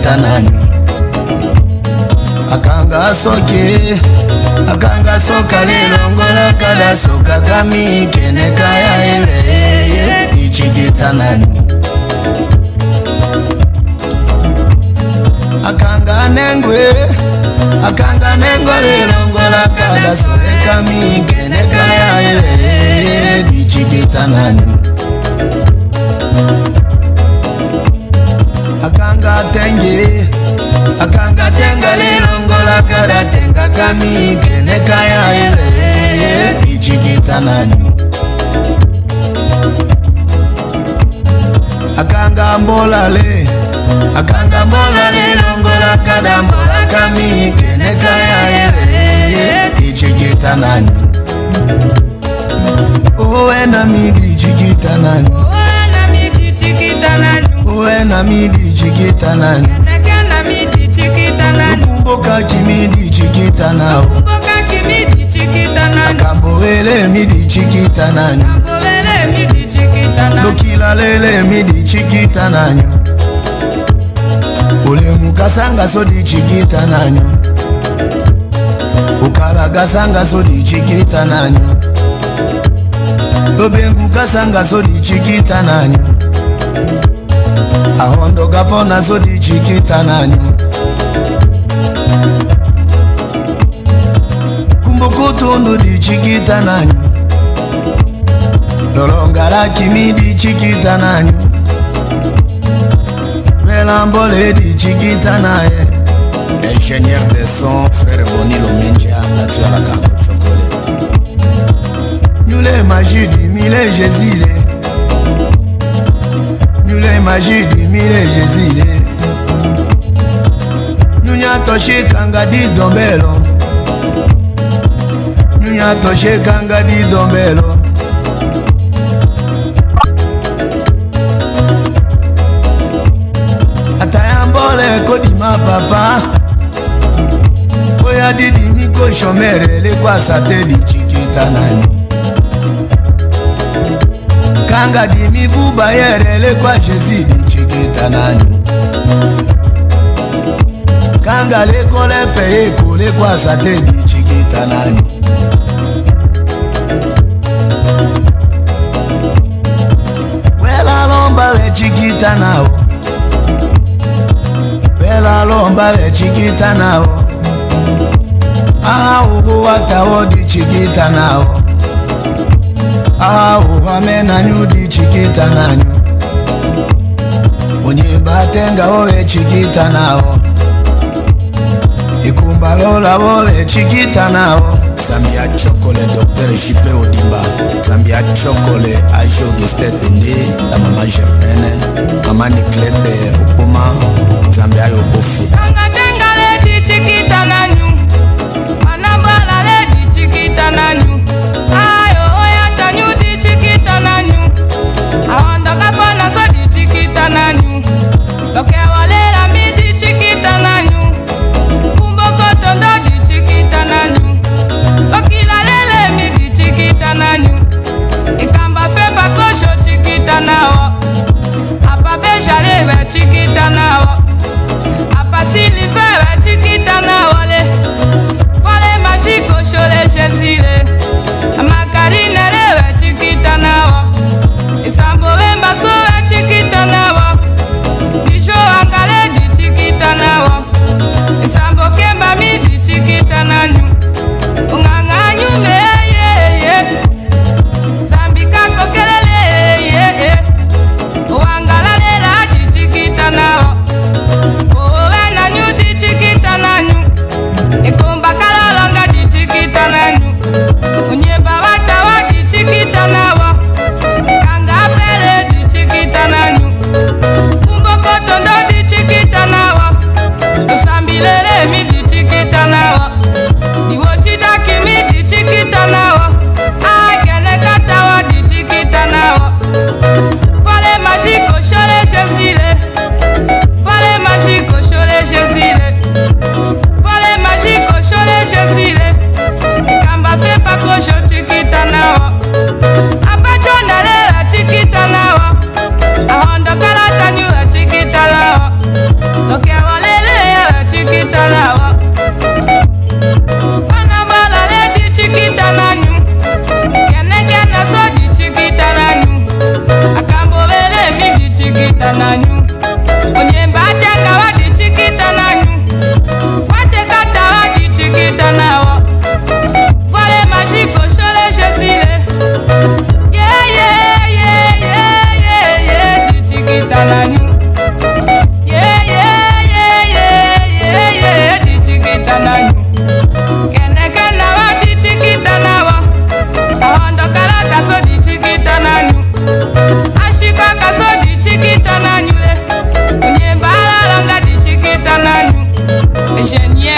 chiquita nanyu. Akanga soka lilongola kada soka kami kene kaya ewe di chiquita nanyu. Akanga nengo lilongola kada soka kami kene kaya ewe di chiquita nanyu. Akanga tenga lilongola kada tenga kami kene kaya ewe di chiquita nanyu. Akanga mbola lilongola kada mbola kami kene kaya ewe di chiquita nanyu. Owe na mi di chiquita nanyu. Owe na mi di chiquita nanyu. Kumboka kimi di chiquita nao. Akamboele mi di chiquita nanyu. Lokila lele mi di chiquita nanyu. Ule mukasanga so di chiquita nanyu. Ukala gasanga so di chiquita nanyu. Lobengu kasanga so di chiquita nanyu. Ahondo gafona so di chiquita nanyu. Kumboko tondo di chiquita nanyu. Lolongara kimi di chiquita nanyu. Melambole di chiquita naye. Ingénieur de son, frère Bonilo Menja, la tu à la carte chocolat. Nule magie di mille Jésile. Nule magie di mille Jésile. Nunya toshe kanga di dombelo. Nunya toshe kanga di dombelo. Atayambole kodi ma papa. Oya didi miko shomere le kwa sate di chiquita nanyu. Kanga di mi buba yere le kwa Jésus di chiquita nanyu. Kanga le kole peye kule kwa sate di chiquita nanyu. Wela lomba we chiquita nao. Wela lomba we chiquita nao. Ugo watawo di chiquita nao. Ugo amena nyu di chiquita nanyu. Unyimba tenga owe chiquita nao. Ikumba lola owe chiquita nao. Zambia chokole Dr. Jipe Odimba. Zambia chokole Aisho Gistetende. La mama Jardine. Mama Niklete Opoma. Zambia Yobofu. Kanga tenga le di chiquita nanyu. Anambala le di chiquita nanyu. Ayo oya tanyu di chiquita nanyu. Ahondo gafana so di chiquita nanyu. Loke wale la mi di chiquita nanyu. Kumboko tondo di chiquita nanyu. Lokila lele mi di chiquita nanyu. Ikamba fepa kosho chiquita nao. Apa beja lebe chiquita nao.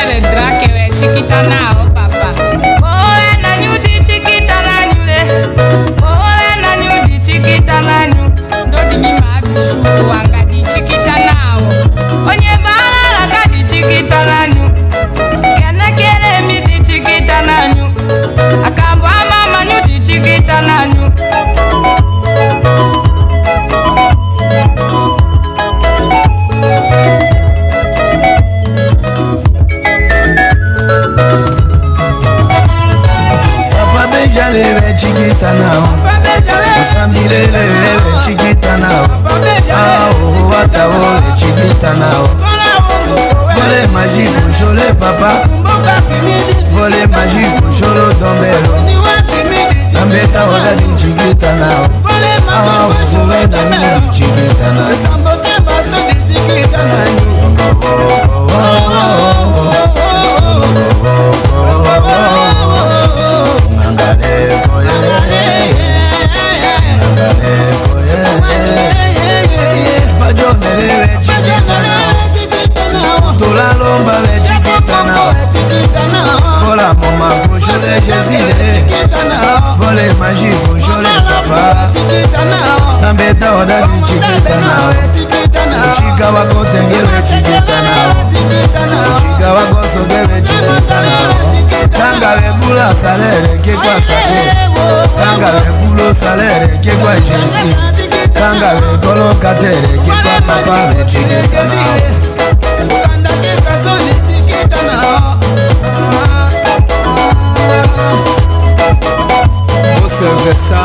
Dr. Drake we chiquita nao papa. Oh na nyu di chiquita na nyule. Oh na nyu di chiquita na nyu. Ndo di mi ma bisu wanga di chiquita nao. Onye bala la ga di chiquita na nyu. Kena kere mi di chiquita na nyu. Akambo mama nyu di chiquita na nyu. Leve chiquita now, Sambile leve chiquita now, ah wata wole chiquita now. Vole magique jole papa, vole magique jolo dombelo. Ambeta wala di chiquita now, ah wole da di chiquita now. Sambote baso di chiquita Vole magie bonjour papa. Ambeta wada di chiquita now. Chica wako tengele chiquita now. Chica wako sogele chiquita now. Tanga le bula salere ke kwa sale. Tanga le bulo salere ke kwa Jésus. Tanga le golo katere ke kwa papa le chiquita now. Kanda ke kaso di chiquita now. Versa,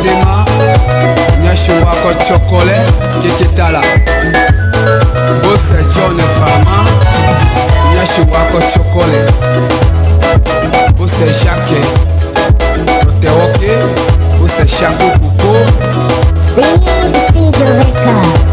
Tema, Nyashi wako chokole, keketala. Bose John Fama, Nyashi wako chokole. Bose Jacques, Toteoke, Bose Chaco Kuko. Big Studio Record.